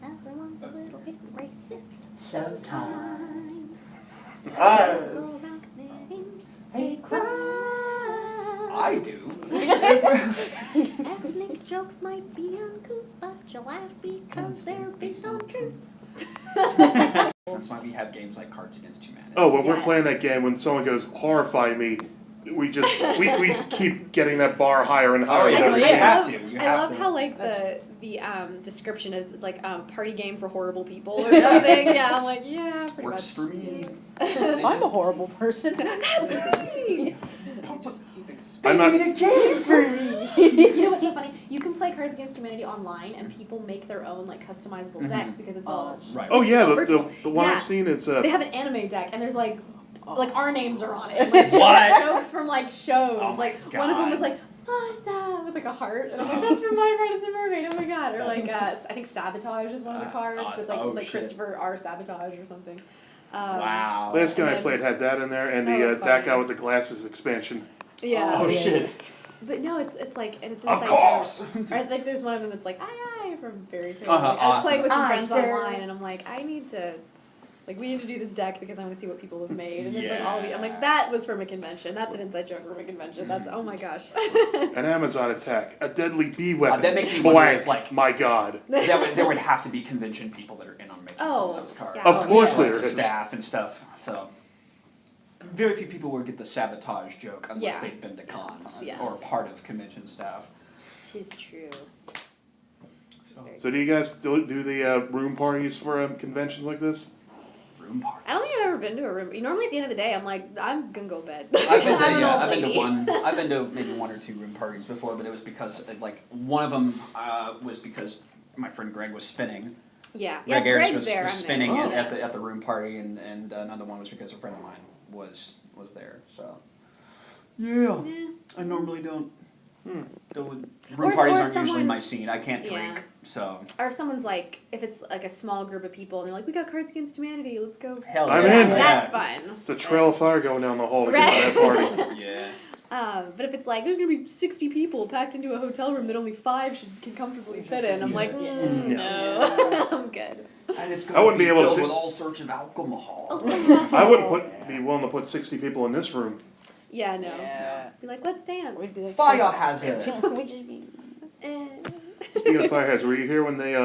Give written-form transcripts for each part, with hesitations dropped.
everyone's a little bit racist. Sometimes. People around committing hate crime. I do. Ethnic jokes might be uncouth, but you laugh because they're based on truth. That's why we have games like Cards Against Humanity. Oh, when we're playing that game, when someone goes, horrify me, we keep getting that bar higher and higher. Oh, yeah. You have to. I love how like the description is, it's like party game for horrible people or something. Yeah, I'm like, yeah, pretty Works much. for me. I'm a horrible person. That's me. I'm not. a game for me. You know what's so funny? You can play Cards Against Humanity online, and people make their own like customizable decks because it's all Right. Oh yeah, virtual. the one Yeah. I've seen is They have an anime deck, and there's like our names are on it. Like, What? jokes from like shows. Oh my One of them God. was like, "Awesome," with like a heart, and I'm like, "That's from My Friend is a Mermaid." Oh my god! Or like, I think Sabotage is one of the cards. awesome. It's like Oh, like shit. Christopher R. Sabotage or something. Wow. last game And I then- played had that in there, and So the that guy funny. with the glasses expansion. Yeah. Oh shit. But no, it's like, and it's Of inside course. jokes. Or like there's one of them that's like, "Aye, aye," from Very Soon. Uh-huh, Like, I was playing with some awesome. friends Aye, sir. online, and I'm like, we need to do this deck because I want to see what people have made. And it's like I'm like, that was from a convention. That's an inside joke from a convention. That's, oh my gosh. An Amazon attack, a deadly bee weapon. That makes me wonder blank. if, like- my God. there would have to be convention people that are in on making some Oh, of those cards. yeah. Of course Like there is. staff and stuff. So very few people would get the sabotage joke unless Yeah. they've been to cons Yes. or part of convention staff. Tis true. So do you guys still do the room parties for conventions like this? Room party. I don't think I've ever been to a room. Normally at the end of the day, I'm like, I'm gonna go to bed. I've been I'm an to, old I've been to lady. one. I've been to maybe one or two room parties before, but it was because like one of them was because my friend Greg was spinning. Yeah. Greg Yeah, Ayers Greg's was there. I'm spinning there. at the room party, and another one was because a friend of mine was there. So yeah, I normally don't. Room Or- parties or aren't usually someone- my scene. I can't Yeah. drink, so Or if someone's like, if it's like a small group of people and they're like, we got Cards Against Humanity, let's go. hell I'm yeah. in. That's fun. It's a trail of fire going down the hall to Right. get to that party. Yeah. But if it's like, there's gonna be 60 people packed into a hotel room that only 5 can comkomfortably fit in, I'm like, no, I'm good. And it's I wouldn't be able to filled fit- with all sorts of alcohol. I wouldn't be willing to put 60 people in this room. Yeah, no. Yeah. Be like, let's dance. We'd be like, Fire hazard. We'd just be. Eh. Speaking of fire hazards, were you here when they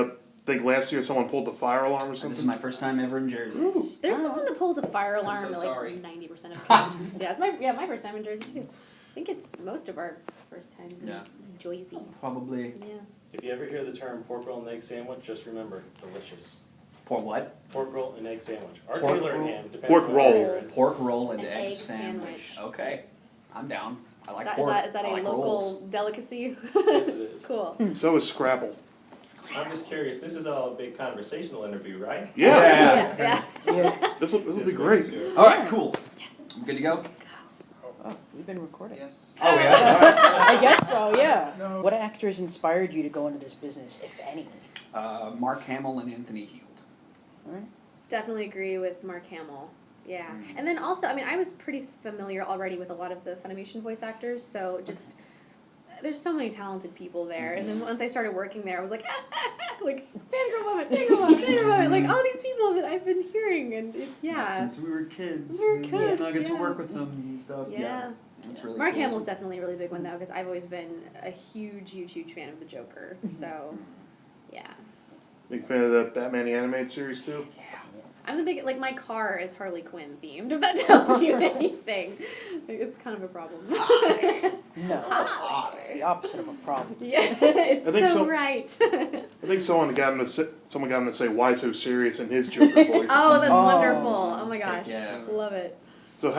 think last year someone pulled the fire alarm or This is something? my first time ever in Jersey. There's someone that pulls a fire alarm so at like sorry. 90% of conventions. Yeah, it's my first time in Jersey too. I think it's most of our first times in Yeah. Jersey. Probably. Yeah. If you ever hear the term pork roll and egg sandwich, just remember, delicious. Pour what? Pork roll and egg sandwich. Or Pork tailor roll? ham, depends Pork on roll. where you're in. Pork roll and An egg egg sandwich. sandwich. Okay, I'm down. I like Is pork. that I a like local rolls. delicacy? Yes, it is. Cool. So is Scrabble. I'm just curious, this is all a big conversational interview, right? Yeah. Yeah. Yeah. This will be Just great. making sure. All right, cool. I'm good to go. Oh, we've been recording. Oh yeah. I guess so, yeah. What actors inspired you to go into this business, if any? Mark Hamill and Anthony Heald. Alright. Definitely agree with Mark Hamill. Yeah. And then also, I mean, I was pretty familiar already with a lot of the Funimation voice actors, so just there's so many talented people there. And then once I started working there, I was like, like fangirl moment, like all these people that I've been hearing, and yeah. Since we were kids. We were kids, And I get to yeah. work with them and stuff. Yeah. That's really Mark cool. Hamill's definitely a really big one though, because I've always been a huge fan of the Joker. So, yeah. Big fan of the Batman the Animated Series too? I'm the big, like, my car is Harley Quinn themed, if that tells you anything. Like, it's kind of a problem. No. It's the opposite of a problem. Yeah, it's I think so so. right. I think someone got him to say why so serious in his Joker voice. Oh, that's Oh. wonderful. Oh my gosh. Yeah. Love it. So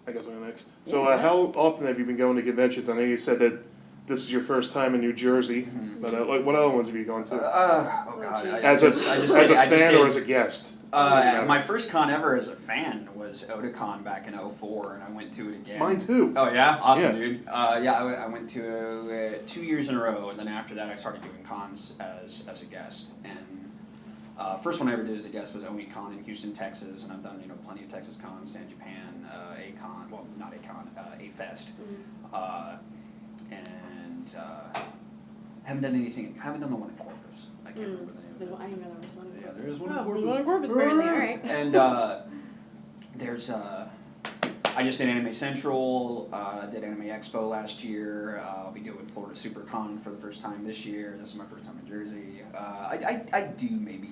I guess I'll go next. So how often have you been going to conventions? I know you said that this is your first time in New Jersey, but like what other ones have you gone to? Oh god. As a fan or as a guest? My first con ever as a fan was Otakon back in 2004, and I went to it again. Mine too. Oh yeah? Awesome, Yeah. dude. I went to 2 years in a row, and then after that I started doing cons as a guest. And first one I ever did as a guest was OECon in Houston, Texas, and I've done plenty of Texas cons, San Japan, A-Con, well not A-Con, A-Fest. And haven't done the one in Corpus. I can't remember the name There's one, I didn't know there was one. Yeah, there is one in Oh, Corpus. there's one in Corpus, apparently, alright. And there's I just did Anime Central, did Anime Expo last year. I'll be doing Florida SuperCon for the first time this year. This is my first time in Jersey. I do maybe,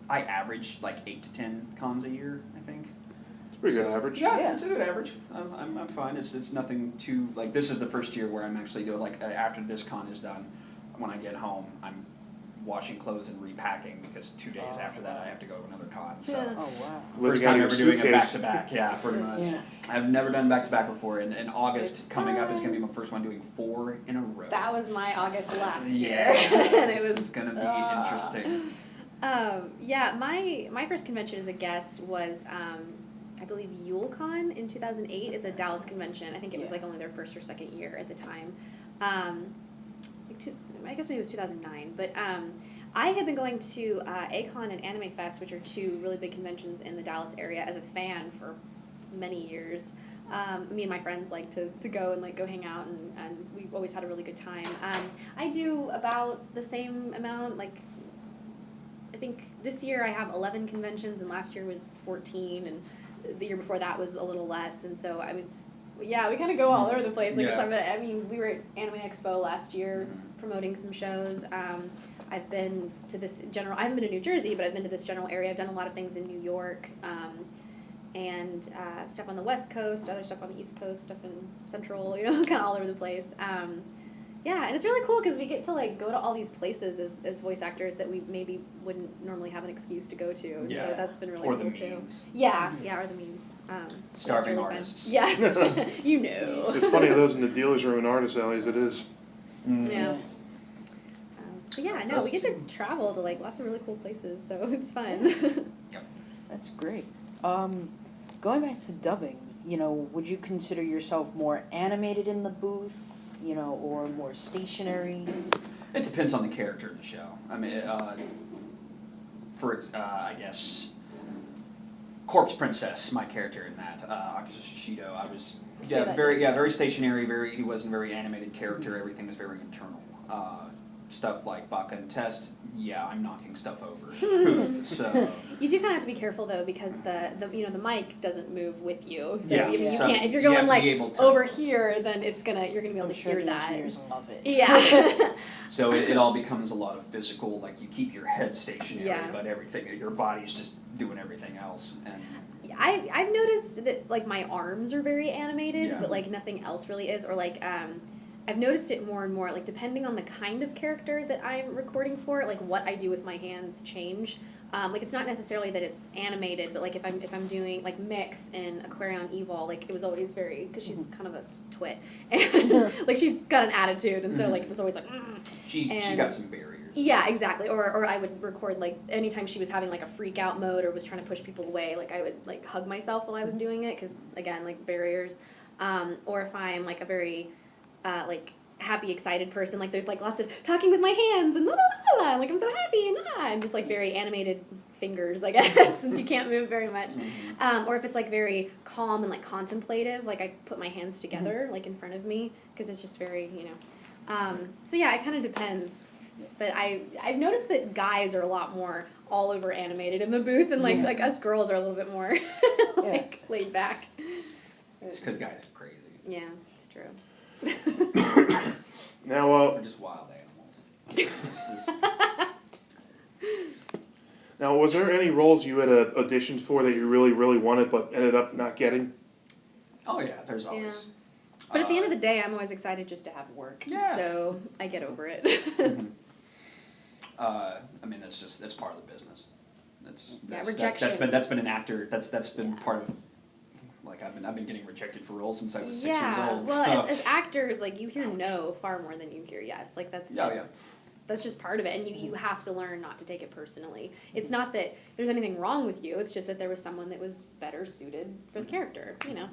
I average like 8 to 10 cons a year, I think. It's a pretty good average. Yeah, Yeah. it's a good average. I'm fine. It's nothing too, like, this is the first year where I'm actually doing, like, after this con is done, when I get home, I'm washing clothes and repacking because 2 days after that I have to go to another con. So Yeah. Oh, wow. first Living out time of ever your doing a back suitcase. to back. Yeah, pretty much. Yeah. I've never done back to back before. In August It's coming up is fun. gonna be my first one doing 4 in a row. That was my August last year. Yeah, and it this was is gonna be interesting. Yeah, my first convention as a guest was I believe YuleCon in 2008. It's a Dallas convention. I think it was Yeah. like only their first or second year at the time. I guess maybe it was 2009. But I had been going to A-Kon and Anime Fest, which are two really big conventions in the Dallas area, as a fan for many years. Me and my friends like to go and like go hang out, and we've always had a really good time. I do about the same amount, like I think this year I have 11 conventions, and last year was 14, and the year before that was a little less, and so I mean, yeah, we kind of go all over the place. Like, Yeah. I mean, we were at Anime Expo last year promoting some shows. I've been to this general. I haven't been to New Jersey, but I've been to this general area. I've done a lot of things in New York, and stuff on the West Coast, other stuff on the East Coast, stuff in Central. You know, kind of all over the place. Yeah, and it's really cool because we get to like go to all these places as voice actors that we maybe wouldn't normally have an excuse to go to. And Yeah. so that's been really Or cool the too. means. Yeah, or the means. So that's Starving really fun. artists. Yeah, you know. There's plenty of those in the dealer's room and artist alleys, it is. Yeah. But yeah, That's no, us we get too. to travel to like lots of really cool places, so it's fun. That's great. Going back to dubbing, would you consider yourself more animated in the booth, or more stationary? It depends on the character in the show. I mean, I guess, Corpse Princess, my character in that, Akisa Shishido, I was Say that very stationary. He wasn't a very animated character. Everything was very internal. Stuff like Baka and Test, yeah, I'm knocking stuff over. So You do kind of have to be careful though, because the mic doesn't move with you. So Yeah. you So can't, if you're you going have to like be able to- over here, then you're gonna be able I'm to sure hear the that. engineers love it. Yeah. So it all becomes a lot of physical, like you keep your head stationary, Yeah. but your body's just doing everything else. And I've noticed that like my arms are very animated, Yeah. but like nothing else really is. Or like I've noticed it more and more. Like depending on the kind of character that I'm recording for, like what I do with my hands change. Like it's not necessarily that it's animated, but like if I'm doing like Mix in Aquarion Evil, like it was always very, because she's kind of a twit, and like she's got an attitude, and so like it was always like. she And- got some barriers. Yeah, exactly. Or I would record like anytime she was having like a freak out mode or was trying to push people away, like I would like hug myself while I was doing it, because again, like barriers. Or if I'm like a very like happy, excited person, like there's like lots of talking with my hands and la la la, like I'm so happy and just like very animated fingers, I guess, since you can't move very much. Or if it's like very calm and like contemplative, like I put my hands together like in front of me, because it's just very, so yeah, it kind of depends. But I've noticed that guys are a lot more all over animated in the booth, and like Yeah. like us girls are a little bit more like laid back. It's because guys are crazy. Yeah, it's true. Now, They're just wild animals. It's just, was there any roles you had auditioned for that you really, really wanted but ended up not getting? oh yeah, there's always. But at the end of the day, I'm always excited just to have work. Yeah. So I get over it. I mean, that's part of the business. Rejection. That's been an actor. That's been Yeah. part of. Like I've been getting rejected for roles since I was 6 years old. Well, so. as actors, like you hear no far more than you hear yes. Like that's Oh, just that's just part of it, and you have to learn not to take it personally. It's not that there's anything wrong with you. It's just that there was someone that was better suited for the character. Yeah.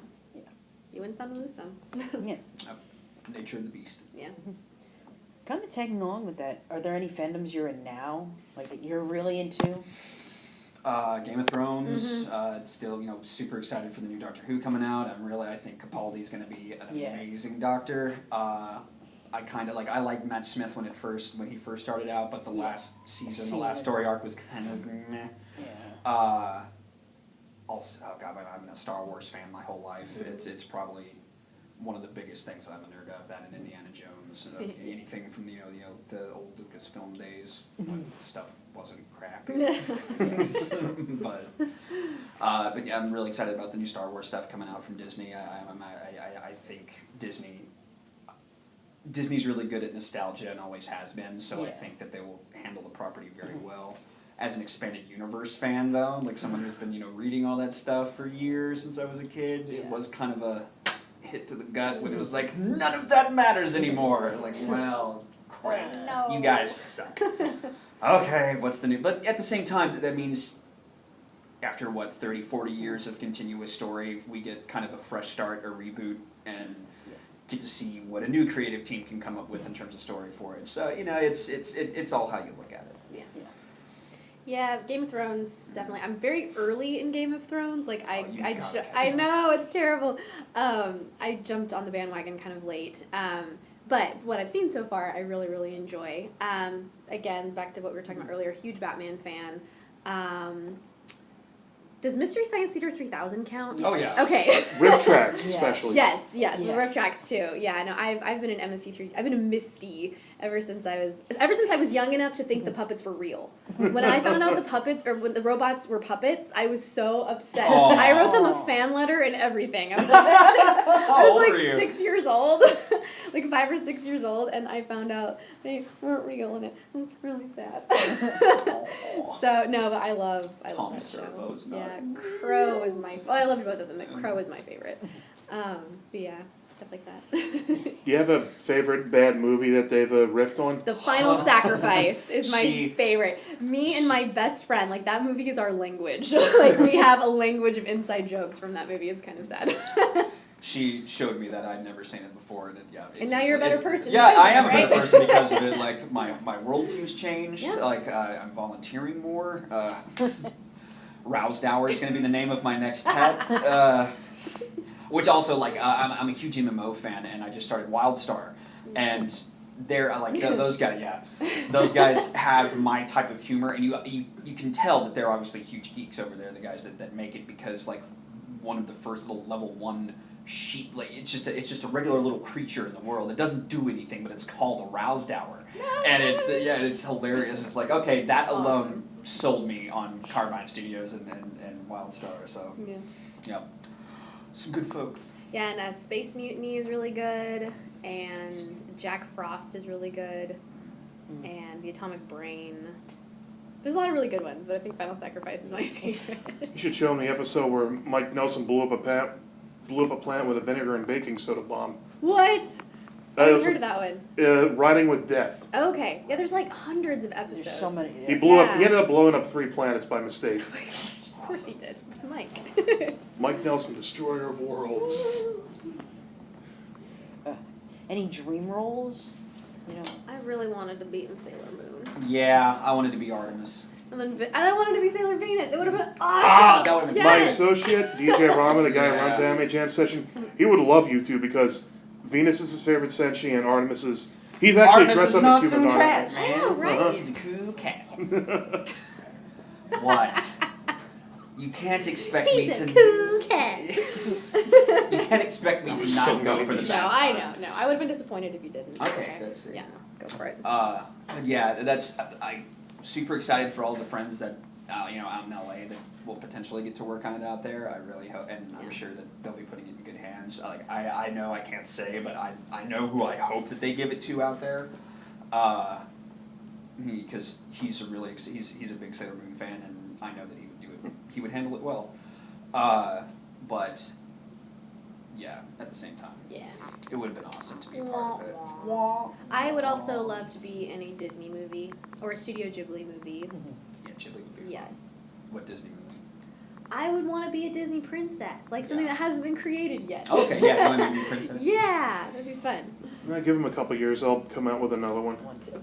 You win some, you lose some. Yeah. Nature of the beast. Yeah. Kind of tagging along with that, are there any fandoms you're in now, like that you're really into? Game of Thrones. Still, super excited for the new Doctor Who coming out. I think Capaldi's going to be an Yeah. amazing Doctor. I kind of I liked Matt Smith when he first started out, but the last season, the last story arc was kind of meh. Yeah. Also, oh god, I've been a Star Wars fan my whole life. It's probably one of the biggest things that I'm a nerd of. That and Indiana Jones, anything from the old Lucasfilm days when stuff wasn't crappy. But yeah, I'm really excited about the new Star Wars stuff coming out from Disney. I think Disney's really good at nostalgia and always has been. So I think that they will handle the property very well. As an expanded universe fan, though, like someone who's been reading all that stuff for years since I was a kid, it was kind of a hit to the gut when it was like none of that matters anymore. Like, well, crap, No. you guys suck. Okay, what's the new? But at the same time, that means after 30, 40 years of continuous story, we get kind of a fresh start, a reboot, and get to see what a new creative team can come up with in terms of story for it. So it's all how you look at it. Yeah, Game of Thrones, definitely. I'm very early in Game of Thrones. Like, gotta I know, it's terrible. I jumped on the bandwagon kind of late. But what I've seen so far, I really, really enjoy. Again, back to what we were talking about earlier, huge Batman fan. Does Mystery Science Theater 3000 count? Oh, yeah. Okay. Riff tracks, especially. Yes, the Yeah. riff tracks too. Yeah, no, I've been an MST3. I've been a Misty ever since I was young enough to think the puppets were real. When I found out the puppets or when the robots were puppets, I was so upset. Aww. I wrote them a fan letter and everything. I was like, old are you? 6 years old, like 5 or 6 years old, and I found out they weren't real, and it was really sad. So no, but I love Tom that show. Servo's not. Yeah, Crow is my. Well, I loved both of them, but Crow is my favorite. But yeah, stuff like that. Do you have a favorite bad movie that they've riffed on? The Final Sacrifice is my See- favorite. Me and my best friend, like that movie is our language. Like we have a language of inside jokes from that movie. It's kind of sad. She showed me that I'd never seen it before, and And now you're a better person Yeah, because I am of a it, better right? person because of it. Like my worldview's changed. Yeah. Like I'm volunteering more. Roused Hour is going to be the name of my next pet. Which also I'm a huge MMO fan, and I just started WildStar, and they're those guys. Yeah, those guys have my type of humor, and you can tell that they're obviously huge geeks over there. The guys that make it, because one of the first little level 1 sheep, it's just a regular little creature in the world. It doesn't do anything, but it's called a Roused Hour, and it's hilarious. It's like, okay, that alone sold me on Carbine Studios and WildStar. So yeah, some good folks. Yeah, and Space Mutiny is really good, and Jack Frost is really good, and The Atomic Brain. There's a lot of really good ones, but I think Final Sacrifice is my favorite. You should show them the episode where Mike Nelson blew up a plant with a vinegar and baking soda bomb. What? I haven't heard of that one. Riding with Death. Okay. Yeah, there's like hundreds of episodes. There's so many. He Yeah. ended up blowing up 3 planets by mistake. Of course he did. It's Mike. Mike Nelson, destroyer of worlds. Any dream roles? You know. I really wanted to be in Sailor Moon. Yeah, I wanted to be Artemis. And then I wanted to be Sailor Venus. It would have been awesome. That would have been My Yes. associate, DJ Rama, the guy who runs Yeah. Anime Jam Session, he would love you two because Venus is his favorite senshi and Artemis is... He's actually Artemis dressed is up an as awesome human cat, Artemis. man. Oh, right. Uh-huh. He's a cool cat. What? You can't expect me He's to. a cool cat. You can't expect me That to was not so go for the 90s. No, bad I guy. know. No, I would have been disappointed if you didn't. Okay, good. See. Yeah, no, go for it. But yeah, I'm super excited for all the friends that out in LA that will potentially get to work on it out there. I really hope, and I'm sure that they'll be putting it in good hands. I know I can't say, but I know who I hope that they give it to out there, because he's a big Sailor Moon fan, and I know that he would do it. He would handle it well, but yeah, at the same time, Yeah. it would have been awesome to be a part of it. I would also love to be in a Disney movie or a Studio Ghibli movie. Yeah, Ghibli would be. Yes. What Disney movie? I would want to be a Disney princess, like something that hasn't been created yet. Okay, yeah, you want to be princess? Yeah, that'd be fun. Give him a couple years, I'll come out with another one.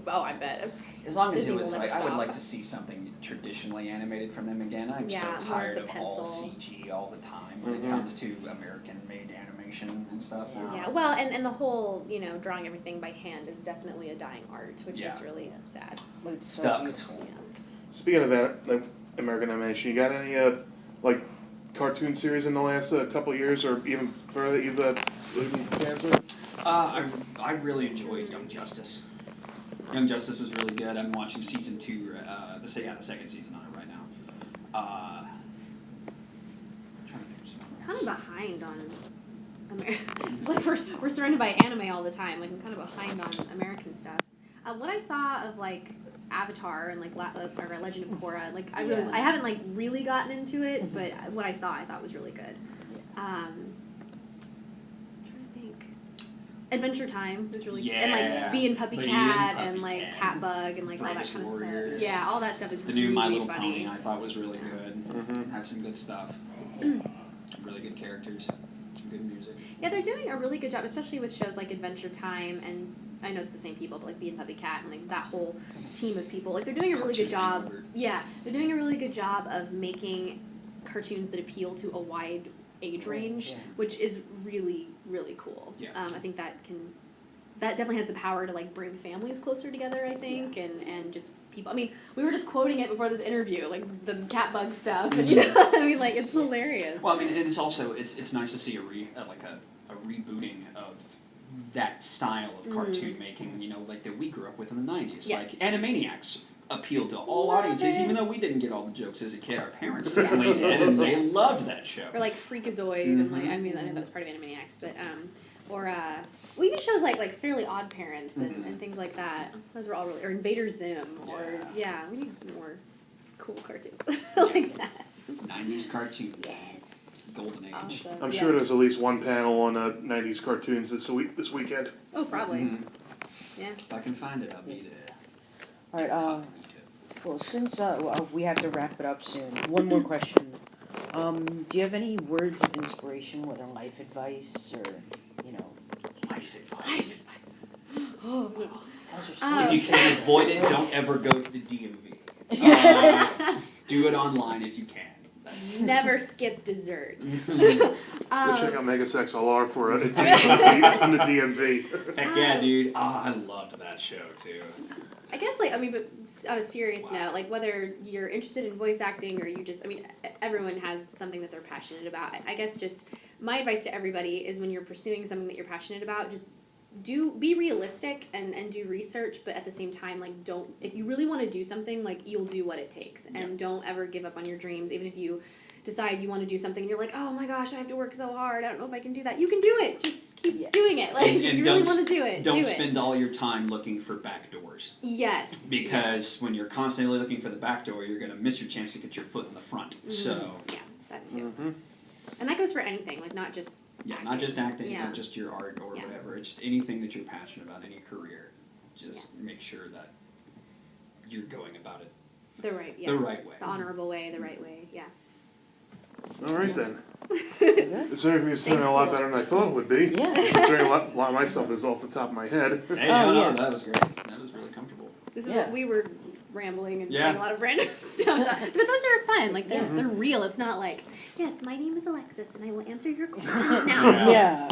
Oh, I bet. As long as Disney it was will never I would stop. like to see something traditionally animated from them again. I'm Yeah, so more tired of of the all pencil. CG all the time when Mhm. it comes to American-made animation. animation and stuff now. Yeah, It's- well, and the whole, drawing everything by hand is definitely a dying art, which Yeah. is really sad. But it's so Sucks. beautiful. Yeah. Speaking of that, like American animation, you got any like cartoon series in the last couple of years, or even further that you've been fans of? I really enjoyed Young Justice. Young Justice was really good. I'm watching season 2, the second season on it right now. I'm trying to think of something. Kind of behind on like we're surrounded by anime all the time. Like I'm kind of behind on American stuff. What I saw of like Avatar and like or Legend of Korra, like I haven't like really gotten into it, but what I saw I thought was really good. I'm trying to think. Adventure Time was really good. And like Bee and Puppy Bee and Cat Puppy and like Cat. Catbug and like all that Bravest kind of Warriors. stuff. Yeah, all that stuff is The new really My Little funny. Pony I thought was really good. Mhm. Had some good stuff. Really good characters. Some good music. Yeah, they're doing a really good job, especially with shows like Adventure Time, and I know it's the same people, but like Bee and Puppy Cat and like that whole team of people. Like they're doing a really good Cartoon job. Network. Yeah, they're doing a really good job of making cartoons that appeal to a wide age range, Yeah. which is really, really cool. Yeah. I think that definitely has the power to like bring families closer together, I think, and just people. I mean, we were just quoting it before this interview, like the Catbug stuff, and I mean, like it's hilarious. Well, I mean, and it's also it's nice to see a rebooting of that style of cartoon making. Like that we grew up with in the '90s. Yes. Like Animaniacs appealed to all Love audiences, it. even though we didn't get all the jokes as a kid. Our parents certainly did, and they loved that show. Or like Freakazoid, and like I mean I know that was part of Animaniacs, but well, even shows like Fairly Odd Parents and things like that. Those were all really, or Invader Zim, or we need more cool cartoons like that. '90s cartoons. Yes. Golden age. Awesome. I'm sure there's at least one panel on '90s cartoons this weekend. Oh, probably. Mhm. Yeah. If I can find it, I'll be there. All right. Well, since we have to wrap it up soon, one more question. Do you have any words of inspiration, whether life advice or Life advice. Oh, guys are Um, If you can avoid it, don't ever go to the DMV. Do it online if you can. That's Never skip dessert. Go check out Megasex LR for it on the DMV. Heck yeah, dude. I loved that show too. I guess, but on a serious note, like whether you're interested in voice acting or you just, everyone has something that they're passionate about. I guess just my advice to everybody is when you're pursuing something that you're passionate about, just be realistic and do research, but at the same time, like if you really want to do something, like you'll do what it takes, and don't ever give up on your dreams, even if you decide you want to do something and you're like, oh my gosh, I have to work so hard, I don't know if I can do that. You can do it. Just keep doing it. Like, if you really want to do it, Don't do spend all your time looking for back doors. Yes. Because when you're constantly looking for the back door, you're going to miss your chance to get your foot in the front. So, Yeah, that too. And that goes for anything, like not just acting. not just acting, Yeah. not just your art or Yeah. whatever. It's just anything that you're passionate about, any career. Just make sure that you're going about it The right way. The honorable way, the right way, yeah. All right then. Good. This interview is sounding a lot better than I thought it would be. Yeah. Considering a lot of my stuff is off the top of my head. Hey, yeah. that was great. That was really comfortable. This is Yeah. what we were rambling and Yeah. saying a lot of random stuff. But those are fun. Like they're real. It's not like, yes, my name is Alexis and I will answer your questions now. Yeah.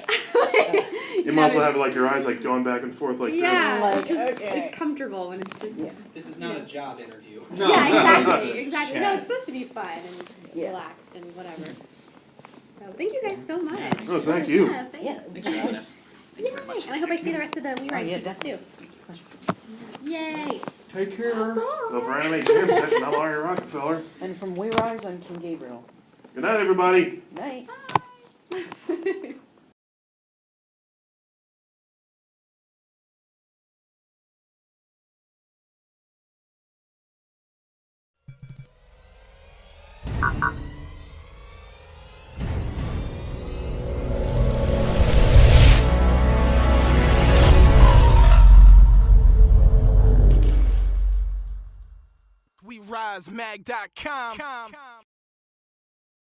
You might as well have like your eyes like going back and forth like Yeah, Like, it's just okay. it's comfortable when it's just This is not a job interview. No. yeah, exactly. No, Chat. it's supposed to be fun and Yeah. relaxed and whatever. So thank you guys so much. Oh, thank you. Yeah, thanks. Yeah. Thanks for having us. Thank you very much. And I hope I see the rest of the We Rise yeah, people too. Yay! Take care. So for Anime Jam Session, I'm Larry Rockefeller. And from We Rise, I'm King Gabriel. Good night, everybody. Night. WeRiseMag.com.